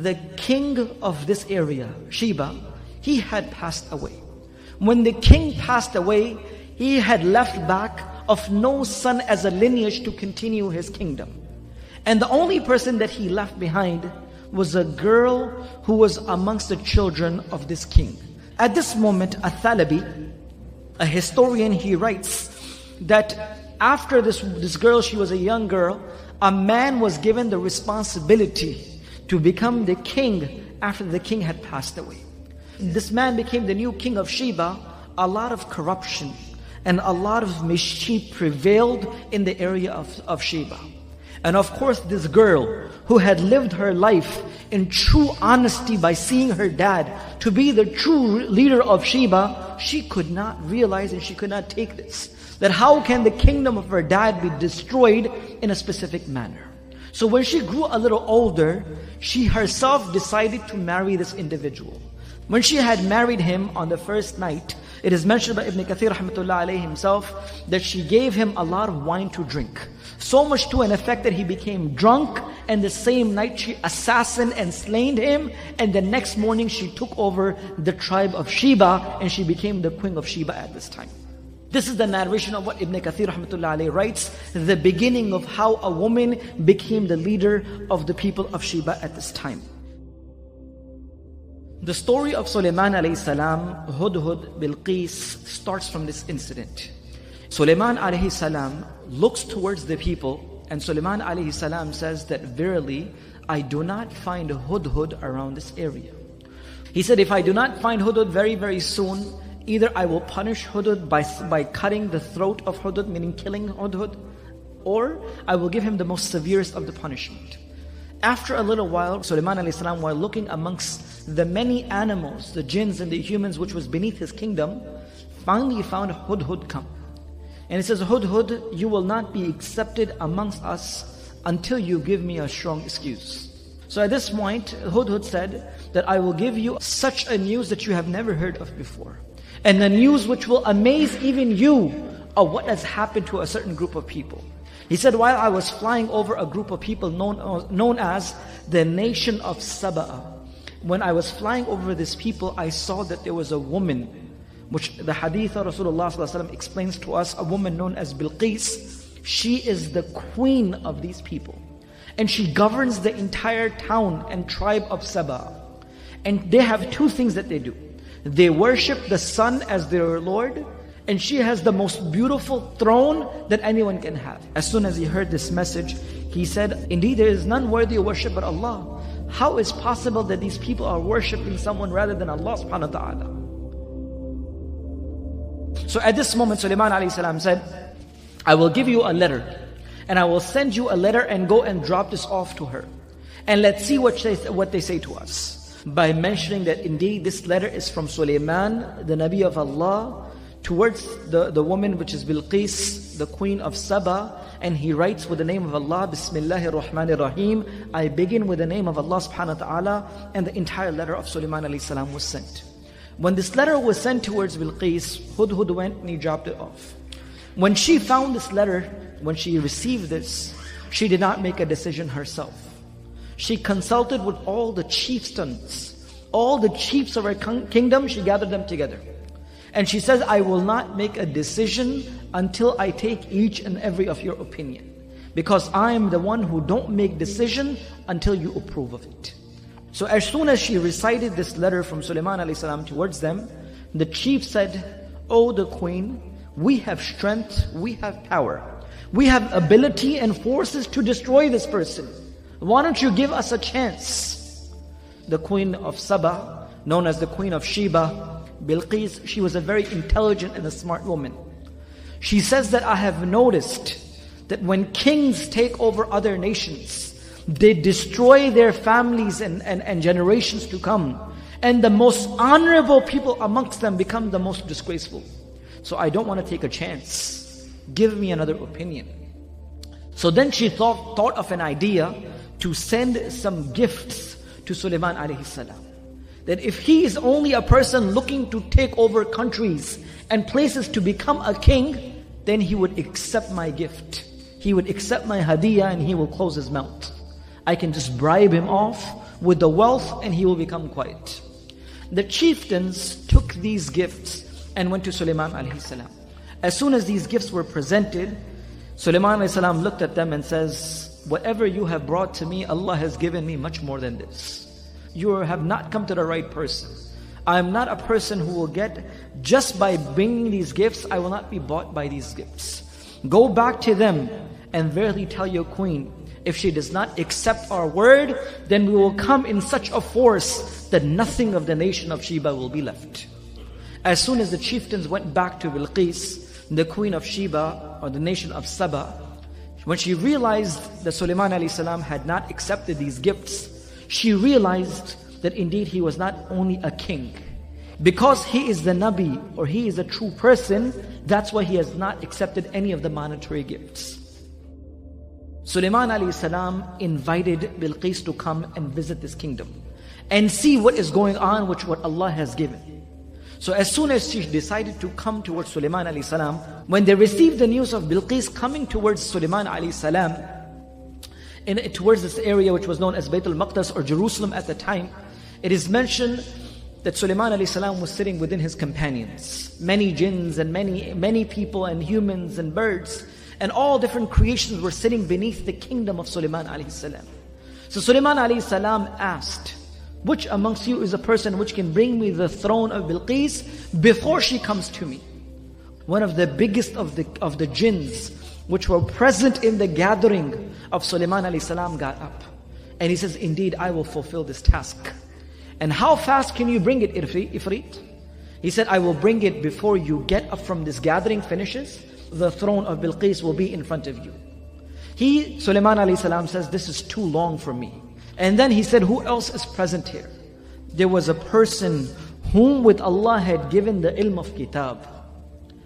the king of this area, Shibe, he had passed away. When the king passed away, he had left back of no son as a lineage to continue his kingdom. And the only person that he left behind was a girl who was amongst the children of this king. At this moment, Athalabi, a historian, he writes that after this girl, she was a young girl, a man was given the responsibility to become the king after the king had passed away. This man became the new king of Shibe. A lot of corruption and a lot of mischief prevailed in the area of Shibe. And of course, this girl who had lived her life in true honesty by seeing her dad to be the true leader of Shibe, she could not realize and she could not take this. That how can the kingdom of her dad be destroyed in a specific manner? So when she grew a little older, she herself decided to marry this individual. When she had married him on the first night, it is mentioned by Ibn Kathir rahmatullah alayhi himself that she gave him a lot of wine to drink. So much to an effect that he became drunk, and the same night she assassinated and slain him, and the next morning she took over the tribe of Shibe and she became the queen of Shibe at this time. This is the narration of what Ibn Kathir rahmatullah alayhi writes, the beginning of how a woman became the leader of the people of Shibe at this time. The story of Sulaiman alayhi salam, Hudhud, Bilqis starts from this incident. Sulaiman alayhi salam looks towards the people, and Sulaiman alayhi salam says that verily I do not find Hudhud around this area. He said, if I do not find Hudhud very, very soon, either I will punish Hudhud by cutting the throat of Hudhud, meaning killing Hudhud, or I will give him the most severest of the punishment. After a little while, Sulaiman alayhi salam, while looking amongst the many animals, the jinns and the humans which was beneath his kingdom, finally he found Hudhud come. And it says, Hudhud, you will not be accepted amongst us until you give me a strong excuse. So at this point, Hudhud said that I will give you such a news that you have never heard of before. And the news which will amaze even you of what has happened to a certain group of people. He said, while I was flying over a group of people known as the nation of Saba, when I was flying over this people, I saw that there was a woman, which the hadith of Rasulullah ﷺ explains to us, a woman known as Bilqis. She is the queen of these people. And she governs the entire town and tribe of Saba. And they have two things that they do. They worship the sun as their Lord, and she has the most beautiful throne that anyone can have. As soon as he heard this message, he said, indeed there is none worthy of worship but Allah. How is possible that these people are worshipping someone rather than Allah subhanahu wa ta'ala? So at this moment, Sulaiman alayhi salam said, I will give you a letter, and I will send you a letter and go and drop this off to her. And let's see what they say to us. By mentioning that indeed this letter is from Sulaiman, the Nabi of Allah, towards the woman which is Bilqis, the queen of Saba. And he writes with the name of Allah, Bismillahir Rahmanir Rahim. I begin with the name of Allah subhanahu wa ta'ala. And the entire letter of Sulaiman alayhi salam was sent. When this letter was sent towards Bilqis, Hudhud went and he dropped it off. When she found this letter, when she received this, she did not make a decision herself. She consulted with all the chieftains, all the chiefs of her kingdom. She gathered them together. And she says, I will not make a decision until I take each and every of your opinion. Because I am the one who don't make decision until you approve of it. So as soon as she recited this letter from Sulaiman alayhi salam towards them, the chief said, O the queen, we have strength, we have power. We have ability and forces to destroy this person. Why don't you give us a chance? The queen of Saba, known as the queen of Shibe, Bilqis, she was a very intelligent and a smart woman. She says that I have noticed that when kings take over other nations, they destroy their families and generations to come. And the most honorable people amongst them become the most disgraceful. So I don't want to take a chance. Give me another opinion. So then she thought of an idea to send some gifts to Sulaiman alayhi salam. That if he is only a person looking to take over countries and places to become a king, then he would accept my gift. He would accept my hadiyah and he will close his mouth. I can just bribe him off with the wealth and he will become quiet. The chieftains took these gifts and went to Sulaiman alayhi salam. As soon as these gifts were presented, Sulaiman alayhi salam looked at them and says, whatever you have brought to me, Allah has given me much more than this. You have not come to the right person. I am not a person who will get, just by bringing these gifts, I will not be bought by these gifts. Go back to them and verily tell your queen, if she does not accept our word, then we will come in such a force that nothing of the nation of Shibe will be left. As soon as the chieftains went back to Bilqis, the queen of Shibe, or the nation of Saba, when she realized that Sulaiman alayhi salam had not accepted these gifts, she realized that indeed he was not only a king. Because he is the Nabi, or he is a true person, that's why he has not accepted any of the monetary gifts. Sulaiman alayhi salam invited Bilqis to come and visit this kingdom and see what is going on with what Allah has given. So as soon as she decided to come towards Sulaiman alayhi salam, when they received the news of Bilqis coming towards Sulaiman alayhi salam, towards this area which was known as Bayt al-Maqdis or Jerusalem at the time, it is mentioned that Sulaiman alayhi salam was sitting within his companions. Many jinns and many people and humans and birds and all different creations were sitting beneath the kingdom of Sulaiman alayhi salam. So Sulaiman alayhi salam asked, which amongst you is a person which can bring me the throne of Bilqis before she comes to me? One of the biggest of the jinns which were present in the gathering of Sulaiman alayhi salam got up. And he says, indeed, I will fulfill this task. And how fast can you bring it, Ifrit? He said, I will bring it before you get up from this gathering finishes. The throne of Bilqis will be in front of you. Sulaiman alayhi salam says, this is too long for me. And then he said, who else is present here? There was a person whom with Allah had given the ilm of kitab.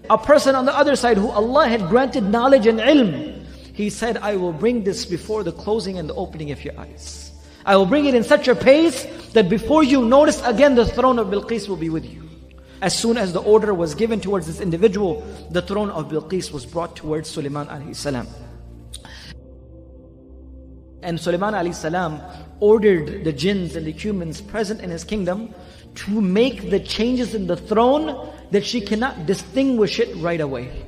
A person on the other side who Allah had granted knowledge and ilm. He said, I will bring this before the closing and the opening of your eyes. I will bring it in such a pace that before you notice again, the throne of Bilqis will be with you. As soon as the order was given towards this individual, the throne of Bilqis was brought towards Sulaiman alayhi salam. And Sulaiman alayhi salam ordered the jinns and the humans present in his kingdom to make the changes in the throne that she cannot distinguish it right away.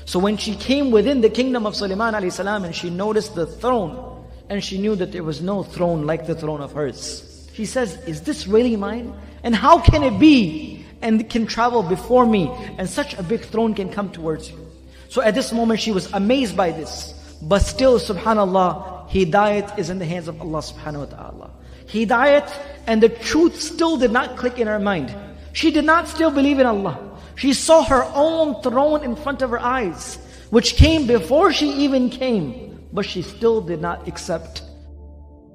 So when she came within the kingdom of Sulaiman alayhi salam and she noticed the throne, and she knew that there was no throne like the throne of hers, she says, is this really mine? And how can it be? And it can travel before me, and such a big throne can come towards you. So at this moment she was amazed by this. But still, subhanallah, hidayat is in the hands of Allah subhanahu wa ta'ala. Hidayat and the truth still did not click in her mind. She did not still believe in Allah. She saw her own throne in front of her eyes, which came before she even came. But she still did not accept.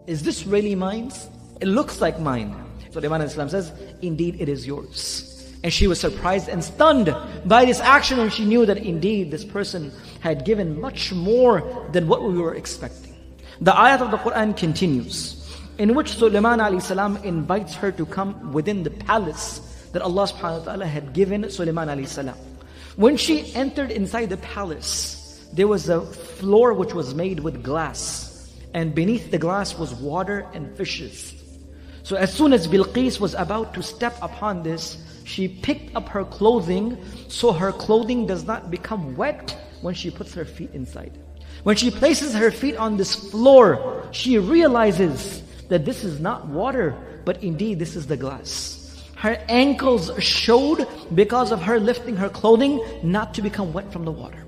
Is this really mine? It looks like mine. Sulaiman alayhi salam says, indeed it is yours. And she was surprised and stunned by this action, and she knew that indeed this person had given much more than what we were expecting. The ayat of the Quran continues, in which Sulaiman alayhi salam invites her to come within the palace that Allah subhanahu wa ta'ala had given Sulaiman alayhi salam. When she entered inside the palace, there was a floor which was made with glass, and beneath the glass was water and fishes. So as soon as Bilqis was about to step upon this, she picked up her clothing so her clothing does not become wet when she puts her feet inside. When she places her feet on this floor, she realizes that this is not water, but indeed this is the glass. Her ankles showed because of her lifting her clothing not to become wet from the water.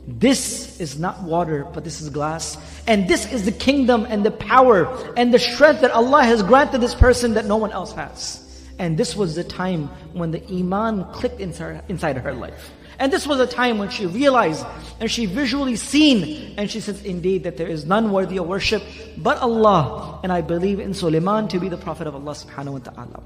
This is not water, but this is glass. And this is the kingdom and the power and the strength that Allah has granted this person that no one else has. And this was the time when the iman clicked inside her life. And this was a time when she realized and she visually seen, and she says, indeed that there is none worthy of worship but Allah, and I believe in Sulaiman to be the Prophet of Allah subhanahu wa ta'ala.